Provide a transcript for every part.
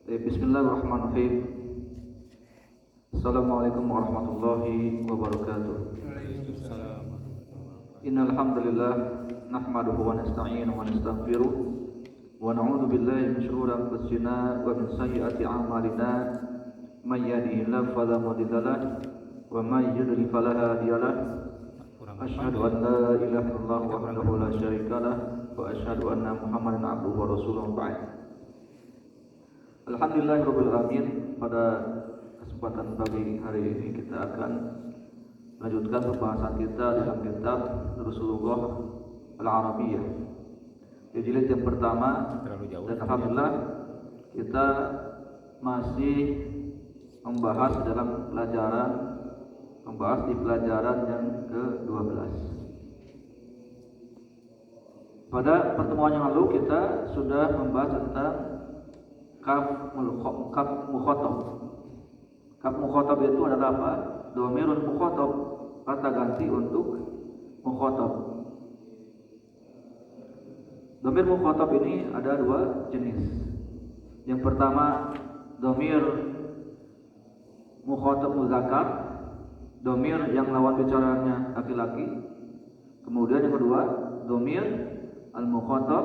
Bismillahirrahmanirrahim. Assalamualaikum warahmatullahi wabarakatuh. Innal hamdalillah nahmaduhu wa nasta'inuhu wa nastaghfiruh wa na'udzu billahi min shururi anfusina wa min sayyiati a'malina may yahdihillahu fala mudilla lahu wa may yudlil fala hadiya lahu. Asyhadu an la ilaha illallah wahdahu la syarika lah wa asyhadu anna Muhammadan abduhu wa rasuluhu ba'd. Alhamdulillahirabbil alamin. Pada kesempatan pagi hari ini kita akan melanjutkan pembahasan kita dalam kitab Rasulullah Al-Arabiyyah di jilid yang pertama, dan alhamdulillah kita masih membahas di pelajaran yang ke-12. Pada pertemuan yang lalu kita sudah membahas tentang kaf mukhatab. Kaf mukhatab itu adalah apa? Dhamirul mukhatab, kata ganti untuk mukhatab. Dhamir mukhatab ini ada dua jenis. Yang pertama dhamir mukhatab muzakkar, dhamir yang lawan bicaranya laki-laki. Kemudian yang kedua dhamir al-mukhatab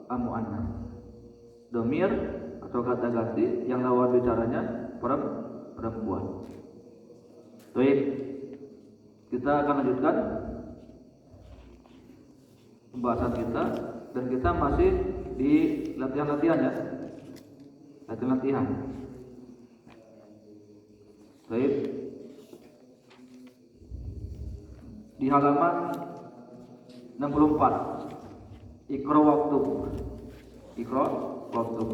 al-muannas, dhamir atau kata ganti yang lawan bicaranya perempuan. Baik, kita akan lanjutkan pembahasan kita, dan kita masih di latihan-latihan ya. Latihan-latihan. Baik. Di halaman 64. Iqra waktu. Iqra waktu.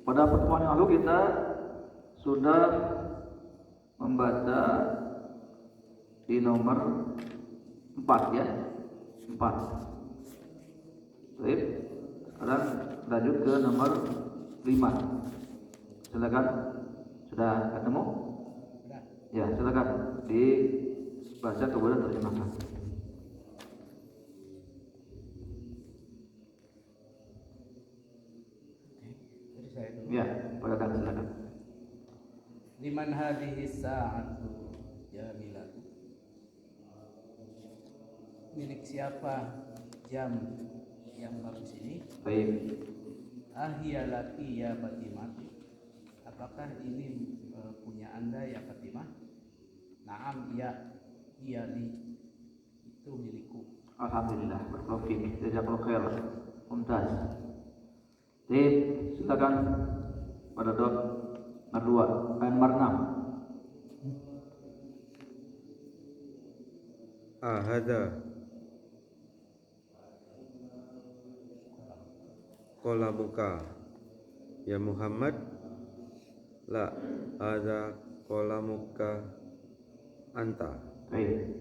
Pada pertemuan yang lalu kita sudah membaca di nomor 4 ya. 4. Baik. Sekarang lanjut ke nomor 5. Silakan. Sudah ketemu? Ya, silakan dibaca kemudian terjemahkan. Ya, silakan silakan. Liman hadhihi sa'atu jamilatu. Milik siapa jam yang bagus ini? Baik. Ahiyalaki ya Fatimah. Apakah ini punya Anda ya Fatimah? Naam ya, iya li. Itu milikku. Alhamdulillah, bertaufiq. Jazakallahu khair. Mumtaz. Baik, silakan pada nomor 6. Ahada qalamuka ya Muhammad. La ada qalamuka anta. Baik.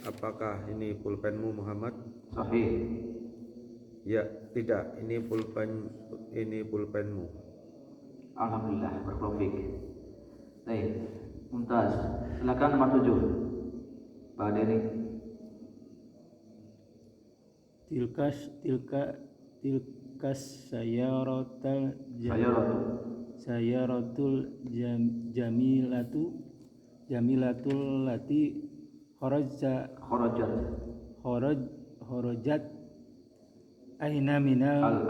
Apakah ini pulpenmu Muhammad? Sahih. Ya, tidak. Ini pulpenmu. Alhamdulillah, bertaufiq. Baik. Mumtaz. Silakan nomor 7. Pak Deni. Tilkas sayaratul jamilatul lati kharajat aina minal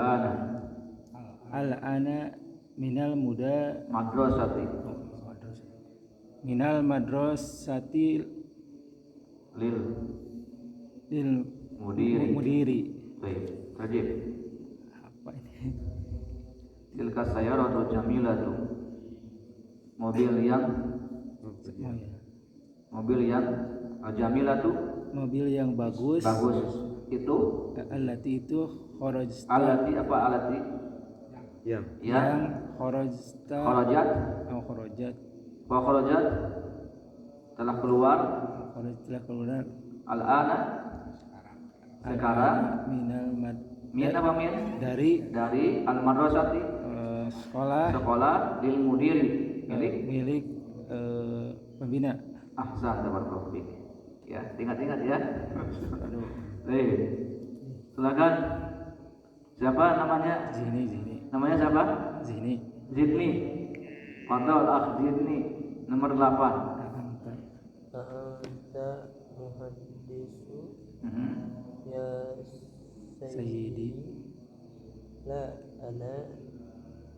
al-ana minal madrasati Lil mudiri. Baik, tajib. Apa ini? Tilka sayaratul jamilatu. Mobil yang jamilatu. Mobil yang bagus. Itu Alati itu kharajta. alati apa alati? Yang Kharajat. Wa kharajat telah keluar. Al-ana sekarang. Min apa min? Dari al-madrasati sekolah lil mudiri milik pembina. Ahsan, barakallahu fiik. Ya, ingat-ingat ya. Baik. Silakan. Siapa namanya? Zini. Namanya siapa? Zini. Zidni. Fadal akh Zidni. Nomor 8. A'anta muhaddisu Mhm. ya Sayyidi. la ana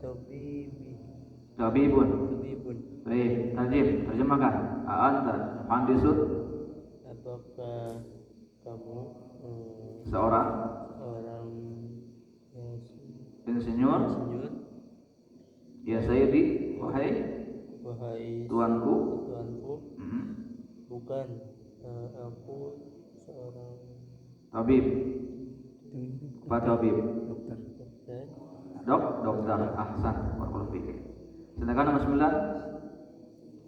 tabibi Tabibun. tabibun. Baik, Najib, terjemahkan. A'anta muhandisun, Apakah kamu seorang orang insinyur. insinyur? Ya Sayyidi, wahai Wahai tuanku. tuanku, Mhm. bukan, aku seorang Tabib. Pak Tabib. Dokter. dokter. Dokter. Ahsan. Barakallahu fiik. Silakan nomor 9.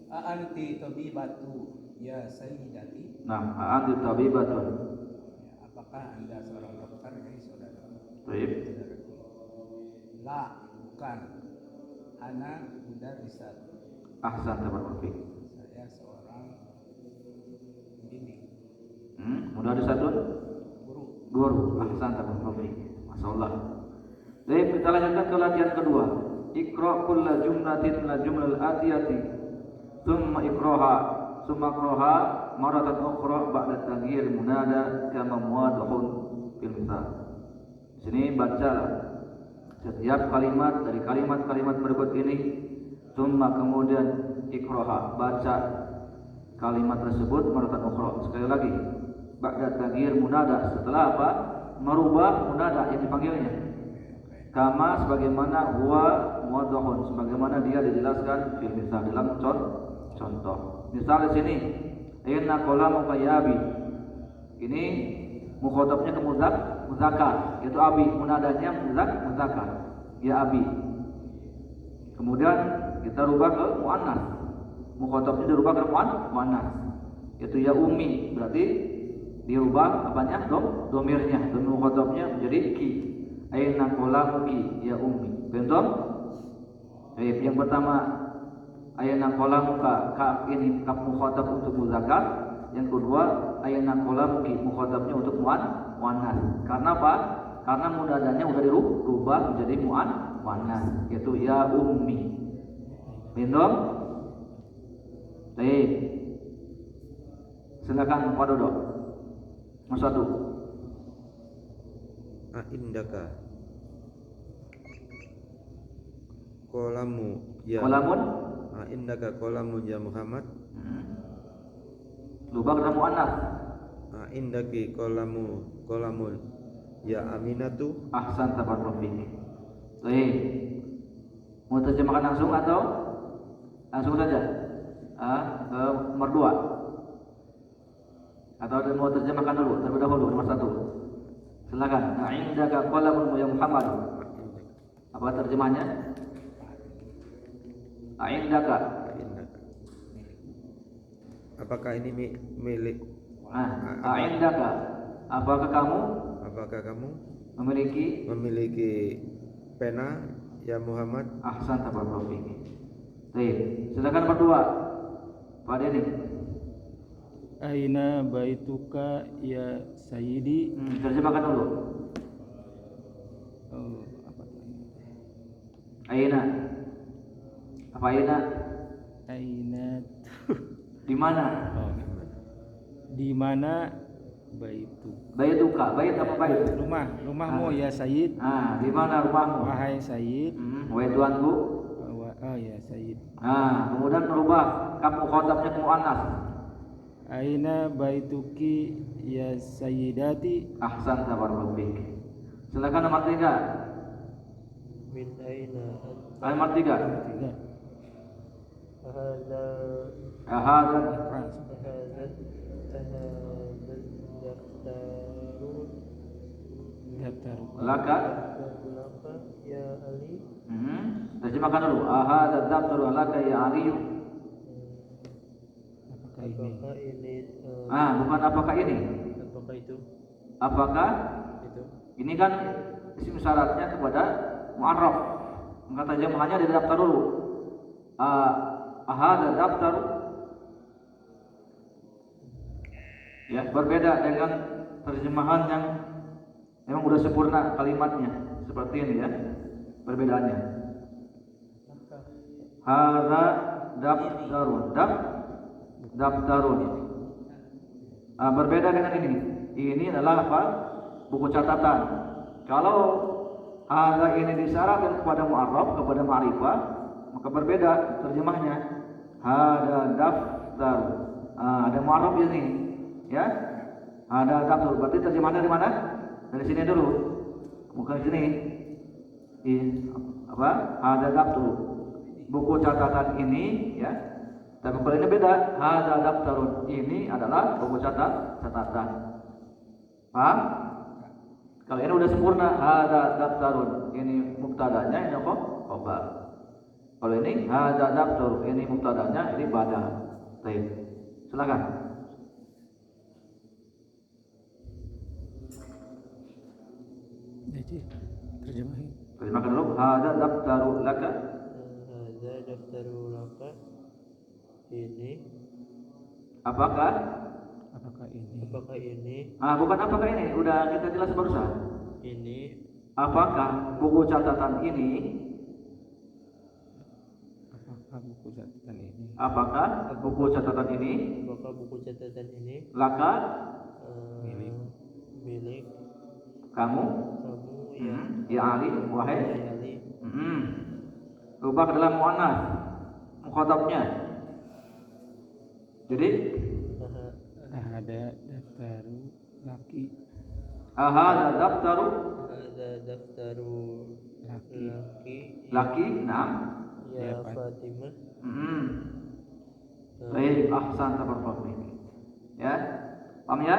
Anti tabibatu ya sayyidati. Nah, anti tabibatun. Apakah Anda seorang dokter, hai saudara? Baik. La, bukan. Ana mudarrisat. Ahsan, barakallahu fiik. Saya seorang pembimbing, Mudah disatun. guru. Guru. Ahsan, barakallahu fiik. Masyaallah. Baik, kita lanjutkan ke latihan kedua. Iqra kulla jumlatin la jumlal atiyati. Thumma iqraha. Thumma iqraha maratan ukhra ba'da taghyir munada kama muwadahun fil misal. Di sini bacalah setiap kalimat dari kalimat-kalimat berikut ini. Thumma kemudian iqraha, baca kalimat tersebut maratan ukhra. Sekali lagi. Ba'da taghyir munada, setelah apa? Merubah munada yang dipanggilnya. Kama sebagaimana huwa muwadahun, sebagaimana dia dijelaskan fil misal dalam contoh. Misal di sini, inna qalamuka ya abi. Ini mukhatabnya ke muzakkar, yaitu abi, munadanya muzakkar. Ya abi. Kemudian kita rubah ke muannas. Mukhatabnya dirubah ke muannas. Yaitu ya ummi, berarti dirubah apanya? Domirnya, domir mukhatabnya menjadi ki. Aina qalamuki ya ummi. Bentuk? Baik, yang pertama aina qalamuka, kaf ini kaf mukhatab untuk muzakkar. Yang kedua aina qalamuki, mukhatabnya untuk muannas. Karena apa? Karena munadanya sudah dirubah menjadi muannas, yaitu ya ummi. Bentuk? Baik. Silakan Pak Dodo. Nomor 1. Indaka kolamu ya Qalamun. Indaka kolamu ya Muhammad. Rubah ke muannas. Indaki kolamun ya Aminatu. Ahsan, tabarakallahu fiik. Baik. Mau terjemahkan langsung atau langsung saja? Nomor 2. Atau mau terjemahkan dulu terlebih dahulu nomor 1. Silakan. Indaka qalamun ya Muhammad. Apa terjemahnya? Indaka. Apakah ini milik? Indaka. Apakah kamu memiliki pena ya Muhammad? Ahsan, tabarakallahu fiik. Baik. Silakan nomor 2. Pak Denny. Aina baituka ya sayyidi. Terjemahkan dulu. Apa tuh? Aina. Apa aina? Aina. Di mana? Di mana baitu? Baituka. Bait apa bait? Rumahmu ya sayyid. Di mana rumahmu? Wahai sayyid. Wahai tuanku. Ya sayyid. Kemudian merubah kamu khotabnya ke muannas. Aina baituki ya sayyidati. Ahsan, tabarakallahu fiik. Silakan nomor 3. Min aina Nomor 3. hadza Ahad. daftaru Laka. laka ya Ali. Terjemahkan dulu. Ahad daftaru laka ya Ali. Apakah ini Bukan apakah ini? apakah itu Apakah itu ini kan isim syaratnya kepada mu'arraf. Maka terjemahannya dari daftar dulu. Ahad daftar. Ya, berbeda dengan terjemahan yang Memang udah sempurna kalimatnya seperti ini ya perbedaannya. Hadza daftarun, daftarun. Berbeda dengan ini. Ini adalah apa? Buku catatan. Kalau hadza ini disyaratkan kepada mu'arraf, kepada ma'rifah, maka berbeda terjemahnya. Hadza daftar. Ada mu'arraf ini, ya. Hadza daftar. Berarti terjemahnya di mana? Dari sini dulu. Bukan sini. Apa? Hadza daftar. Buku catatan ini, ya. Tapi kalau ini beda. Hadza daftarun. Ini adalah buku catatan. Paham? Kalau ini udah sempurna, hadza daftarun. Ini mubtadanya, ini apa? Khabar. Kalau ini hadza daftar, ini mubtadanya, ini bada. Baik. Silakan. Jadi terjemahin. Terjemahkan dulu. Hadza daftaru laka. Hadza daftaru laka. Ini Apakah? Apakah ini? apakah ini? Bukan apakah ini. Udah kita jelas barusan. Ini Apakah buku catatan ini? Apakah buku catatan ini? Apakah buku catatan ini? apakah buku catatan ini Laka Milik. milik kamu? kamu ya Ya Ali, wahai. Ali? Rubah ke dalam muannas mukhatabnya. Jadi Ada daftaru laki. hadza daftaru Ada daftaru Laki. laki. Nah. ya Ya, Pak. Fatimah. Baik, ahsan tabarruk. Ya. Paham ya?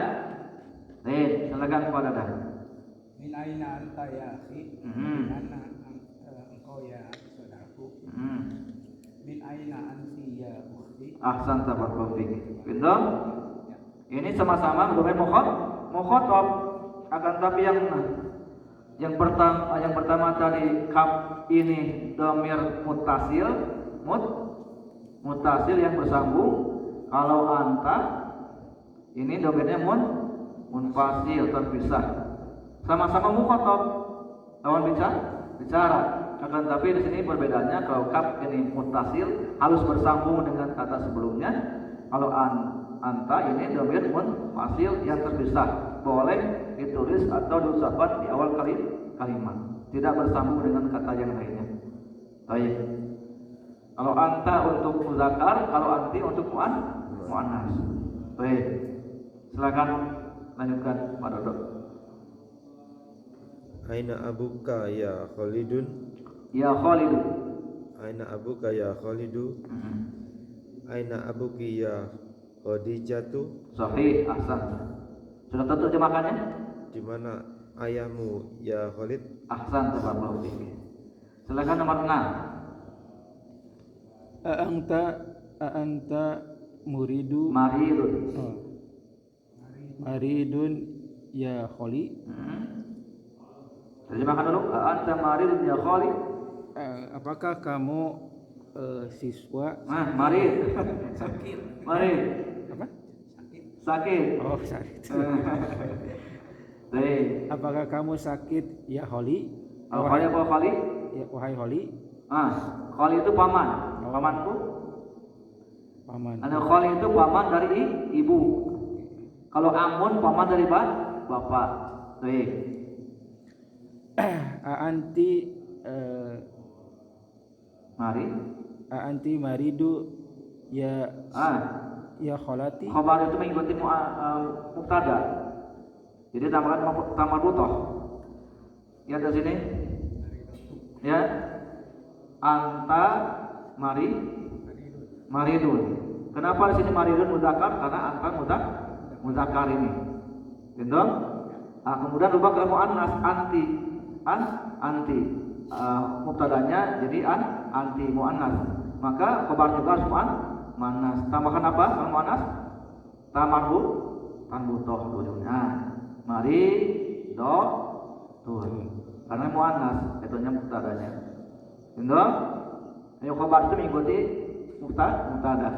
Baik, silakan kepada dah. Min aina anta ya akhi? Mana engkau ya saudaraku? Min aina anti ya ukhti? Ahsan tabarruk. Betul? Ini sama-sama domain mukhatab. Akan tapi yang pertama tadi kaf ini dhamir muttasil yang bersambung. Kalau anta ini dhamirnya munfasil terpisah. Sama-sama mukhatab. Lawan bicara. Akan tapi di sini perbedaannya kalau kaf ini muttasil harus bersambung dengan kata sebelumnya. Kalau anta ini dhamir munfasil yang terpisah. Boleh ditulis atau diucapkan di awal kalimat. Tidak bersambung dengan kata yang lainnya. Baik. Kalau anta untuk muzakkar, kalau anti untuk muannas. Baik. Silakan lanjutkan Pak Dodo. Aina abuka ya Khalidun. Ya Khalidu. Aina abuka ya Khalidu. Aina abuki ya Khadijatu. Sahih, ahsan. Sudah tentu terjemahkannya? Di mana ayahmu ya Khalid? Ahsan tabarruk. Silakan nomor 6. A'anta muridu Maridun. maridun ya kholi. Terjemahkan dulu. Anta maridun ya Khali. Apakah kamu siswa? Marid. Marid. Apa? Sakit. Oh, sakit. Baik. Apakah kamu sakit ya Holi? Khali apa Khali? Ya, wahai Holi. Khali itu paman. Pamanku. Paman. Khali itu paman dari ibu. Kalau amun paman dari bapak. Baik. Aanti Mari. Aanti maridu ya ya kholati. Khabar itu mengikuti mubtada. Jadi tambahkan tamar butoh. Ya di sini. Ya. Anta maridun. Kenapa di sini maridun mudzakkar? Karena anta mudzakkar ini. Betul? Kemudian rubah ke muannas anti. Anti. Mubtadanya jadi anti muannas. Maka khabar juga harus muannas. Tambahkan apa? Kalau muannas? Tamarbu tanbutoh ujungnya. Mari do tuh. Karena muannas itunya mubtadanya. Betul? Ayo khabar itu mengikuti mubtada.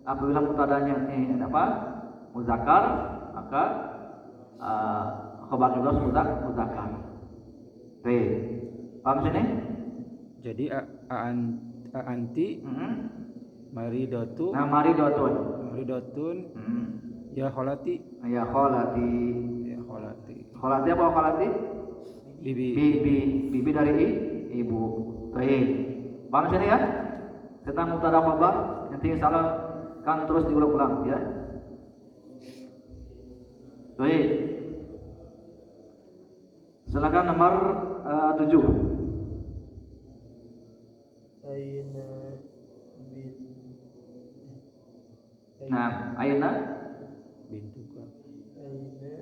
Apabila mubtadanya ini apa? Muzakkar, maka khabar ibras mudzakkar. Baik. Paham sini? Jadi anti maridatu Nah, maridotun. maridotun ya kholati Ya kholati. ya kholati Kholati apa kholati? bibi Bibi dari ibu. Baik. Paham sini ya? Tentang mubtada khabar, nanti salah kan terus diulang-ulang ya. Baik. Silakan nomor 7. Aina bin Nah, aina bintuka Aina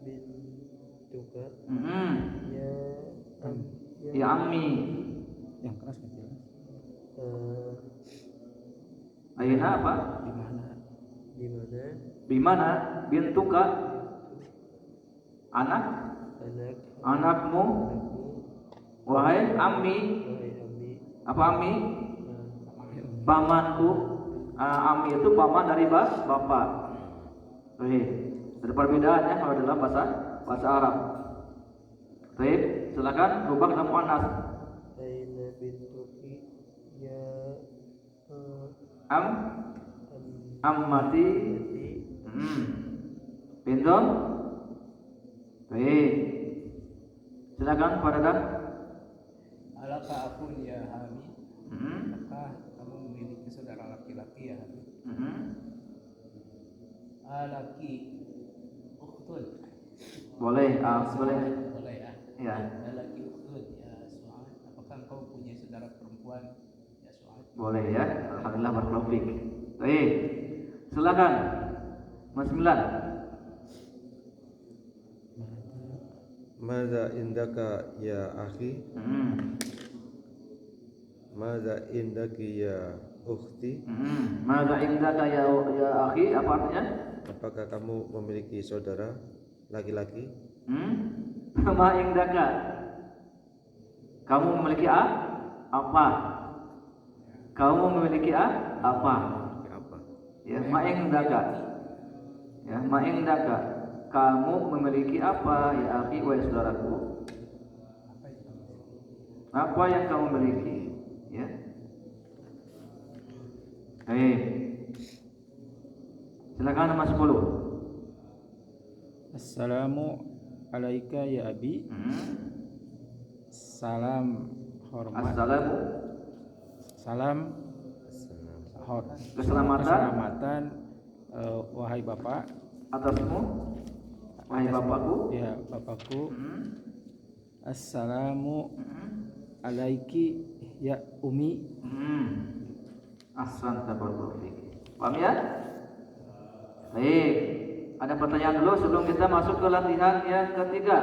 bintuka mm-hmm. ya Ya ammi. yang keras kan jelas Aina apa? di mana di mana Bimana bintuka anak anak anakmu anakmu wahai ammi. wahai ammi Apa ammi? Pamanku. Ammi itu paman dari bapak. Baik. Ada perbedaannya kalau dalam bahasa Arab. Baik, silakan rubah dalam muannas. Aina bintuki ya Am ammati ammati Bintun. Baik. Silakan Pak Dadan. Alaka akun ya Hamid? Apakah kamu memiliki saudara laki-laki ya Hamid? Alaki ukhtun. Boleh, boleh. Boleh ya. Ya, Alaki ukhtun ya Su'ad. Apakah kau punya saudara perempuan ya Su'ad? boleh ya. Alhamdulillah barakallahu fiik. Baik. Silakan. Mas 9. Madza indaka ya akhi? Madza indaki ya ukhti? Maka indaka ya akhi, apa artinya? Apakah kamu memiliki saudara laki-laki? Ma indaka. Kamu memiliki apa? Kamu memiliki apa? Apa? Ya, ma indaka. Ya, ma indaka. Kamu memiliki apa ya akhi wa saudaraku? Apa yang kamu miliki? Ya. Silakan nomor 10. Assalamu alaika ya abi salam hormat Assalamu salam keselamatan wahai bapak atasmu, wahai bapakku. ya bapakku assalamu alaiki ya umi Ahsan tabarakallahu fiik. Paham ya? Baik. Ada pertanyaan dulu sebelum kita masuk ke latihan yang ketiga.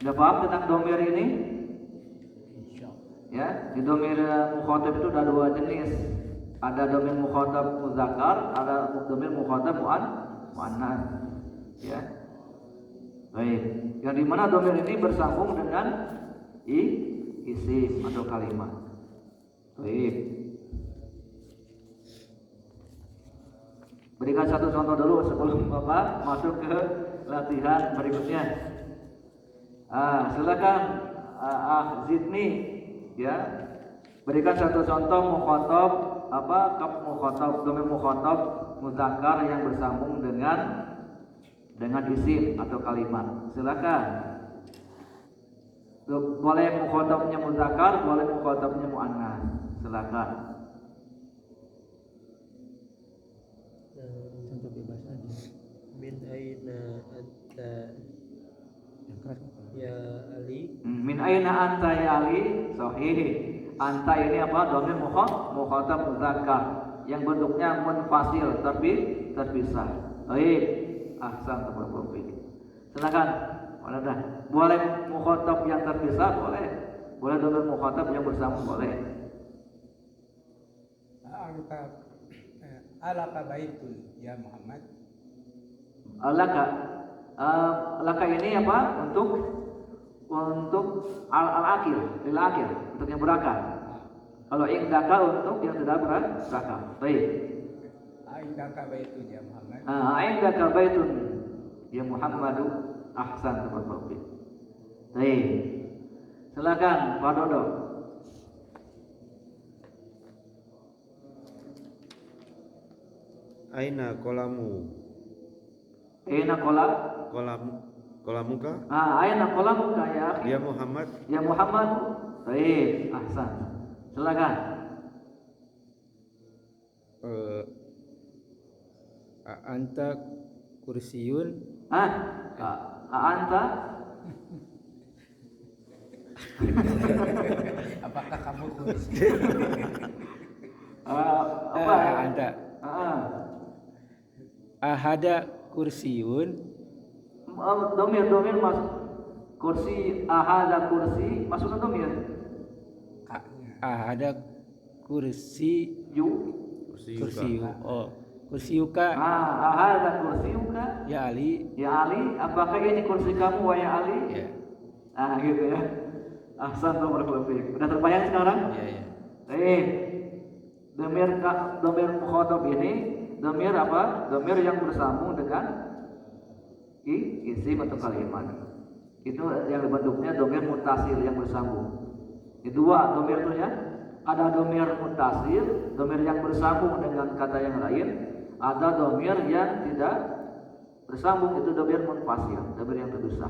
Sudah paham tentang domir ini? Ya, di domir mukhatab itu ada dua jenis. Ada domir mukhatab muzakkar, ada domir mukhatab muannas. Ya. Baik. Yang dimana domir ini bersambung dengan isim atau kalimat. Baik. Berikan satu contoh dulu sebelum Bapak masuk ke latihan berikutnya. Silakan Zidni ya. Berikan satu contoh mukhatab mukhatab domir mukhatab muzakkar yang bersambung dengan isim atau kalimat. Silakan. Boleh mukhatabnya muzakkar, boleh mukhatabnya muannas. Silakan. contoh bebas aja min aina anta yang keras kan? ya Ali Min aina anta ya Ali? Sahih. Anta ini apa? Domir mukhatab muzakkar yang bentuknya munfasil tapi terpisah. Baik. Ahsan tabarakallahu fiik. Silakan. Ada. Boleh mukhatab yang terpisah, boleh. Boleh domir mukhatab yang bersambung, boleh. Alaka baitun ya Muhammad? Laka ini apa? Untuk al-akhir, lil akhir, untuk yang berakal. Kalau indaka untuk yang tidak berakal. Baik. Indaka baitun ya Muhammad? Indaka baitun Ya Muhammadu. Ahsan teman-teman. Baik. Silakan Pak Dodo. Aina kolamu? Aina kolam? Kolamuka? Aina kolamuka ya akhi? Ya Muhammad. Ya Muhammad. Baik, ahsan. Silakan. Anta kursiyun. Anta? Apakah kamu kursi? Apa? Anta. Ahada kursiyun. Domir mas kursi ahada kursi maksudnya domir. Kaknya. Ahada kursi kursiyu. Kursiyuka. Ahada kursiyuka. Ya Ali. Ya Ali, apakah ini kursi kamu wahai Ali? Ya. Gitu ya. Ahsan barakallahu. Udah terbayang sekarang? Ya. Baik. Domir mukhatab ini domir apa? Domir yang bersambung dengan isim atau kalimat. Itu yang bentuknya domir mutasil yang bersambung. Itu dua domir itu ya. Ada domir mutasil, domir yang bersambung dengan kata yang lain. Ada domir yang tidak bersambung, itu domir munfasil, domir yang terpisah.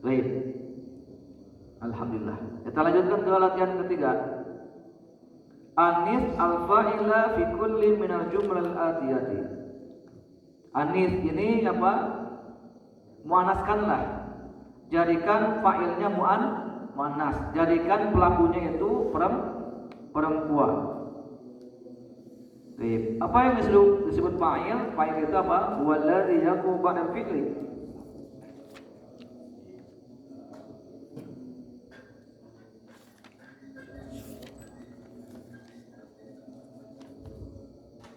Baik. Alhamdulillah. Kita lanjutkan ke latihan ketiga. Anis al-fa'ila fi kulli minal jumlal atiyati. Anis ini apa? Muannaskanlah. Jadikan fa'ilnya muannas. Jadikan pelakunya itu perempuan. Baik. Apa yang disebut fa'il? Fa'il itu apa? Walladzi yaqu ba'da fi'li.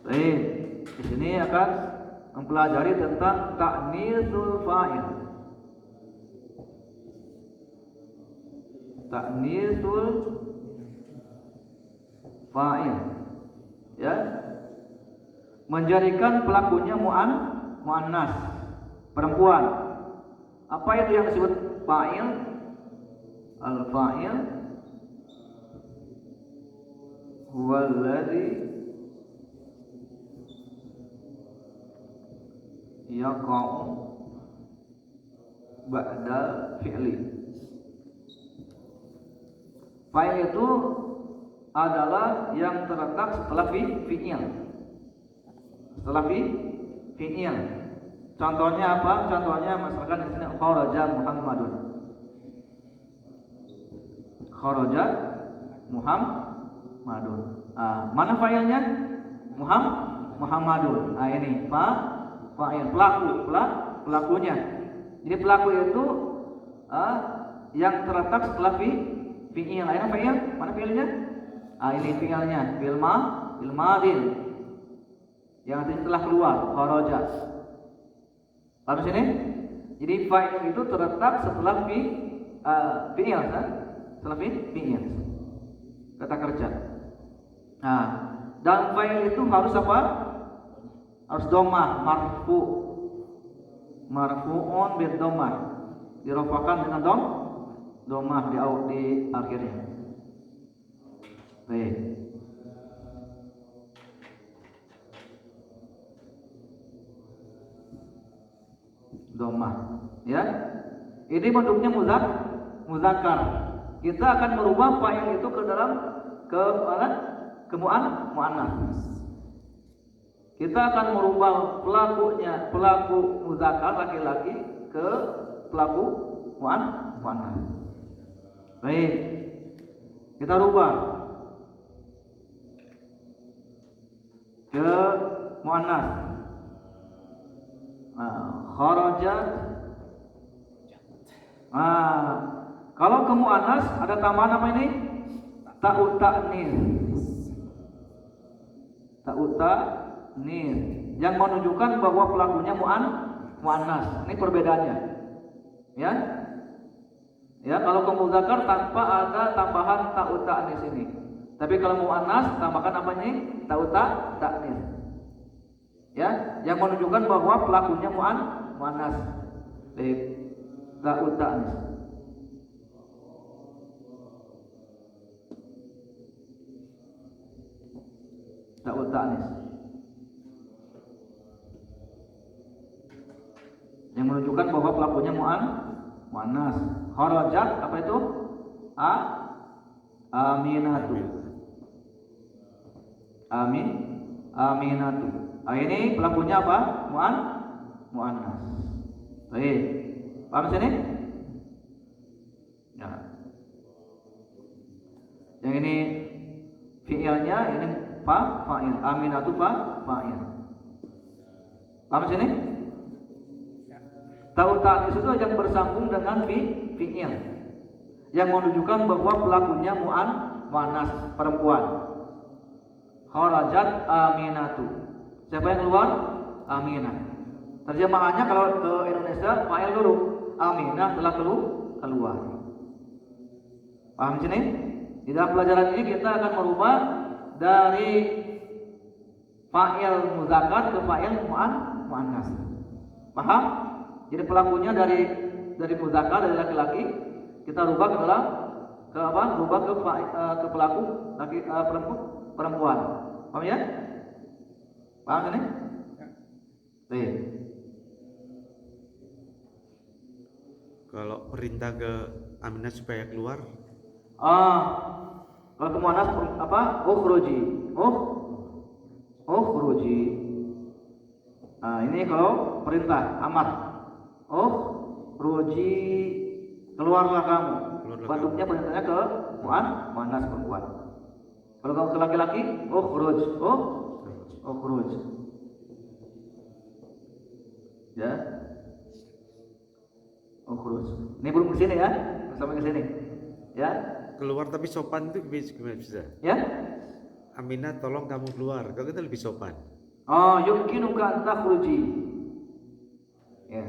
Baik, di sini akan mempelajari tentang ta'nitsul fa'il. Ta'nitsul fa'il. Ya. Menjadikan pelakunya muannas, perempuan. Apa itu yang disebut fa'il? Al-fa'il huwallazi yaqa'u ba'da fi'li. Fa'il itu adalah yang terletak setelah fi'il. Setelah fi'il. Contohnya apa? Contohnya misalkan di sini kharaja Muhammadun. Kharaja Muhammadun. Mana fa'ilnya? Muhammadun. Ini fa'il, pelakunya. Jadi pelaku itu yang terletak setelah fi'il. Mana fa'il? Mana fi'ilnya? Ini fi'ilnya, fi'il madin. Yang artinya telah keluar, kharaja. Paham sini? Jadi fa'il itu terletak setelah fi'il, setelah fi'il. Kata kerja. Dan fa'il itu harus apa? Harus dhammah, marfu'un bil dhammah. Dirofakan dengan dhammah di akhirnya. Baik. Dhammah, ya. Ini bentuknya muzakkar. Kita akan merubah fa'il itu ke dalam muannas. Kita akan merubah pelaku muzakkar laki-laki ke pelaku muannas. Baik. Kita rubah ke muannas. Kharaja. Kalau ke muannas ada tambahan apa ini? Ta'ut ta'nis. Ta'ut ta'nis yang menunjukkan bahwa pelakunya muannas. Ini perbedaannya. Ya. Ya, kalau ke muzakkar tanpa ada tambahan ta'ut ta'nis ini. Tapi kalau muannas tambahkan apa ini? Ta'ut ta'nis. Ya, yang menunjukkan bahwa pelakunya muannas. Baik. Ta'ut ta'nis. Ta'ut ta'nis. Yang menunjukkan bahwa pelakunya muannas. Kharajat apa itu? Aminatu. Aminatu. Ini pelakunya apa? Muannas. Baik. Paham sini? Ya. Yang ini fi'ilnya, ini fa'il. Aminatu fa'il. Paham sini? Ta'ut ta'nis itu yang bersambung dengan fi'il yang menunjukkan bahwa pelakunya muannas, perempuan. Kharajat aminatu. Siapa yang keluar? Aminah. Terjemahannya kalau ke Indonesia fa'il dulu, aminah telah keluar. Paham sini? Di dalam pelajaran ini kita akan merubah dari fa'il muzakkar ke fa'il muannas. Paham? Jadi pelakunya dari muzakkar, dari laki-laki, kita rubah ke dalam rubah ke pelaku laki perempuan. Paham ya? Paham ini? Baik. Kalau perintah ke Aminah supaya keluar, kalau ke muannas ukhruji. Ukhruji. Ini kalau perintah amar. Ukhruji, keluarlah kamu. Bentuknya perintahnya ke muannas, perempuan. Kalau kamu ke laki-laki, ukhruj. Ukhruj. Ya. Ukhruj. Ini belum ke sini ya. Sampai ke sini. Ya. keluar tapi sopan itu gimana bisa? Ya. Aminah tolong kamu keluar, kalau kita lebih sopan. Oh, yumkinuka an takhruji. Ya.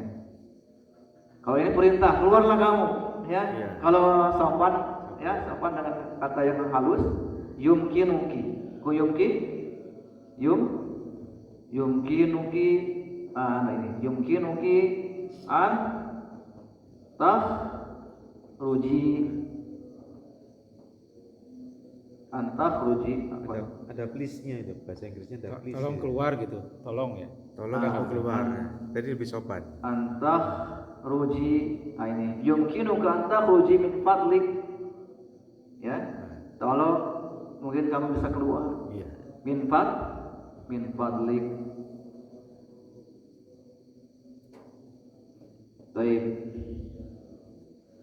Kalau ini perintah, keluarlah kamu, ya. Ya. Kalau sopan, ya, sopan dengan kata yang halus, yumkinuki. Ku yumkinuki ini. Yumkinuki an takhruji. Antakhruji. Ada please-nya itu, bahasa Inggrisnya ada please. Tolong keluar gitu, tolong ya. Tolong kamu keluar. Jadi lebih sopan. Antakhruji, ini yumkinuka antakhruji min fadlik. Ya. Tolong mungkin kamu bisa keluar. Iya. Min fadlik. Baik.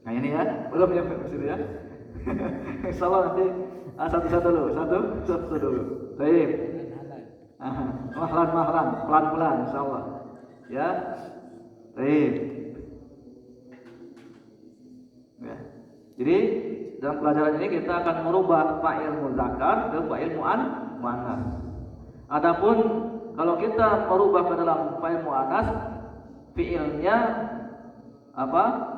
Nah ini ya, belum ya sini ya. Insyaallah nanti satu-satu dulu. Baik. Mahlan, pelan-pelan insyaallah. Ya. Baik. Ya. Jadi dalam pelajaran ini kita akan merubah fa'il muzakkar ke fa'il muannas. Adapun kalau kita merubah ke dalam fa'il muannas, fi'ilnya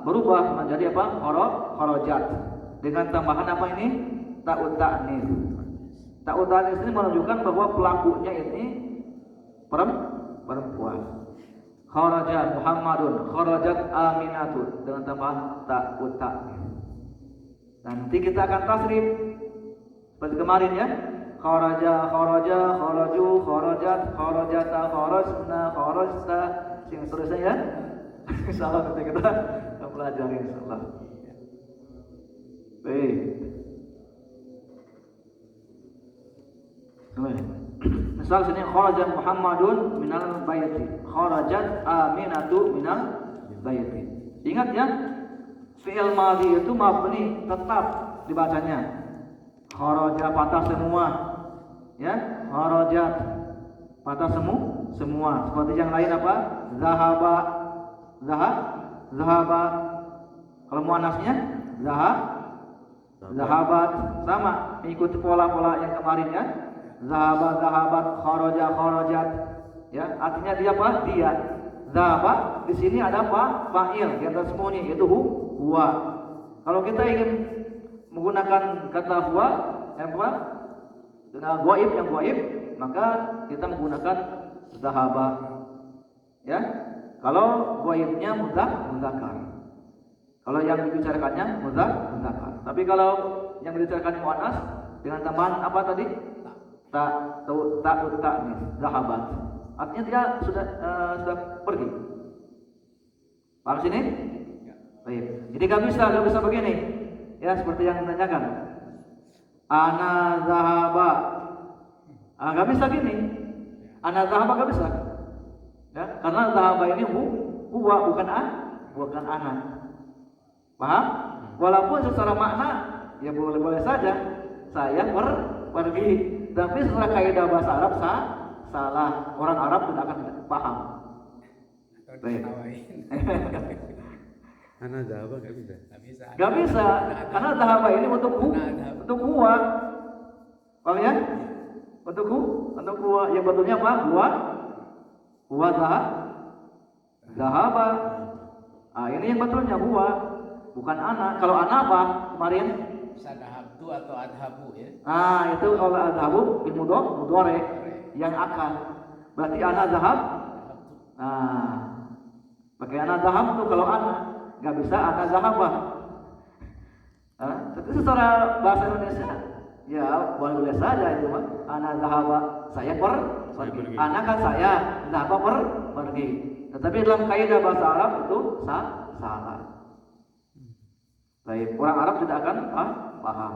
berubah menjadi kharajat dengan tambahan apa ini? Ta'ut ta'nis. Ta'ut ta'nis ini menunjukkan bahwa pelakunya ini perempuan. Kharaja Muhammadun, kharajat Aminatun dengan tambahan ta'ut ta'nis. Nanti kita akan tasrif seperti kemarin ya. Kharaja, kharaju, kharajat, kharajata, kharajna, kharajta, yang seterusnya ya. Insyaallah nanti kita pelajari insyaallah. Baik. Misal sini kharaja Muhammadun minal bayti, kharajat Aminatu minal bayti. Ingat ya, fi'il madhi itu mabni tetap dibacanya. Kharaja patah semua. Ya, kharajat patah semua. Seperti yang lain apa? Zahaba. Kalau muannasnya zahabat, sama ikuti pola-pola yang kemarin ya. Zahabat, kharaja, kharajat. Ya, artinya dia apa? Dia. Zahaba di sini ada apa? Fa'il yang tersembunyi yaitu huwa. Kalau kita ingin menggunakan kata huwa yang apa? Dengan yang ghaib, maka kita menggunakan zahaba. Ya. Kalau ghaibnya mudzakkar. Kalau yang dibicarakannya mudzakkar. Tapi kalau yang dibicarakan muannas dengan tambahan apa tadi? Ta'nis, zahabat. Artinya dia sudah pergi. Paham sini? Baik. Jadi gak bisa begini. Ya seperti yang ditanyakan. Ana zahaba. Gak bisa gini. Ana zahaba gak bisa. Ya, karena zahaba ini huwa bukan ana. Paham? Walaupun secara makna ya boleh saja saya pergi, tapi secara kaidah bahasa Arab salah. Orang Arab tidak akan paham. Baik. Ana zahaba nggak bisa. Gak bisa, karena zahaba ini untuk huwa. Paham ya? Untuk huwa. Yang betulnya apa? Huwa zahaba. Ini yang betulnya huwa, bukan ana. Kalau ana apa kemarin? Sadahabtu atau adhabu ya. Itu kalau adhabu bil mudhari yang akan. Berarti ana zahab. Pakai ana zahab tuh kalau ana, nggak bisa ana zahabah. Tapi secara bahasa Indonesia ya boleh saja itu mah. Ana zahaba, saya pergi. Ana kan saya, zahaba pergi. Tetapi dalam kaidah bahasa Arab itu salah. Baik, orang Arab tidak akan paham.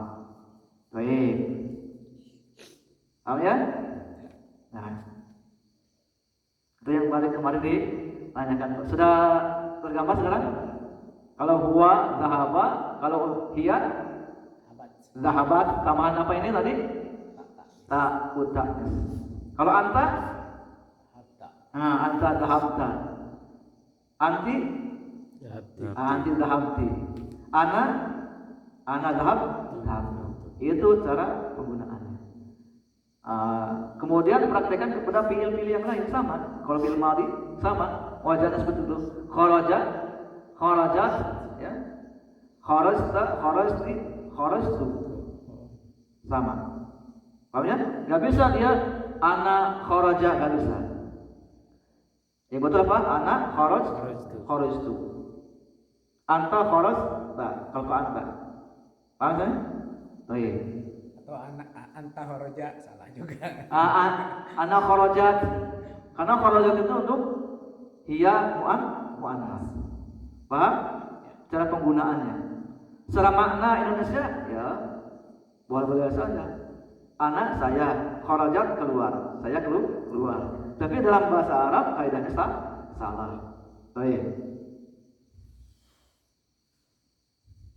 Baik. Paham ya? Nah, itu yang kemarin ditanyakan. Sudah tergambar sekarang? Kalau huwa zahaba, kalau hiya zahabat, tambahan apa ini tadi? Ta'uta. Kalau anta? Anta zahabta. Anti zahabti. Ana zahabtu. Itu cara penggunaannya. Kemudian praktekkan kepada fiil-fiil yang lain sama. Kalau fiil madhi sama, wajahnya seperti itu. Kharajat, ya. Kharajtu. Sama. Paham ya? Gak bisa dia ana kharaja, gak bisa. Yang betul apa? Ana kharajtu. Anta kharajta, kalau anta. Paham kan? Baik. Atau anta kharaja, salah juga. Ana kharajat. Karena kharajat itu untuk hiya muannas. Paham? Cara penggunaannya. Secara makna Indonesia ya boleh saja. Anak saya, kharajat keluar, saya keluar. Tapi dalam bahasa Arab kaidahnya salah. Baik.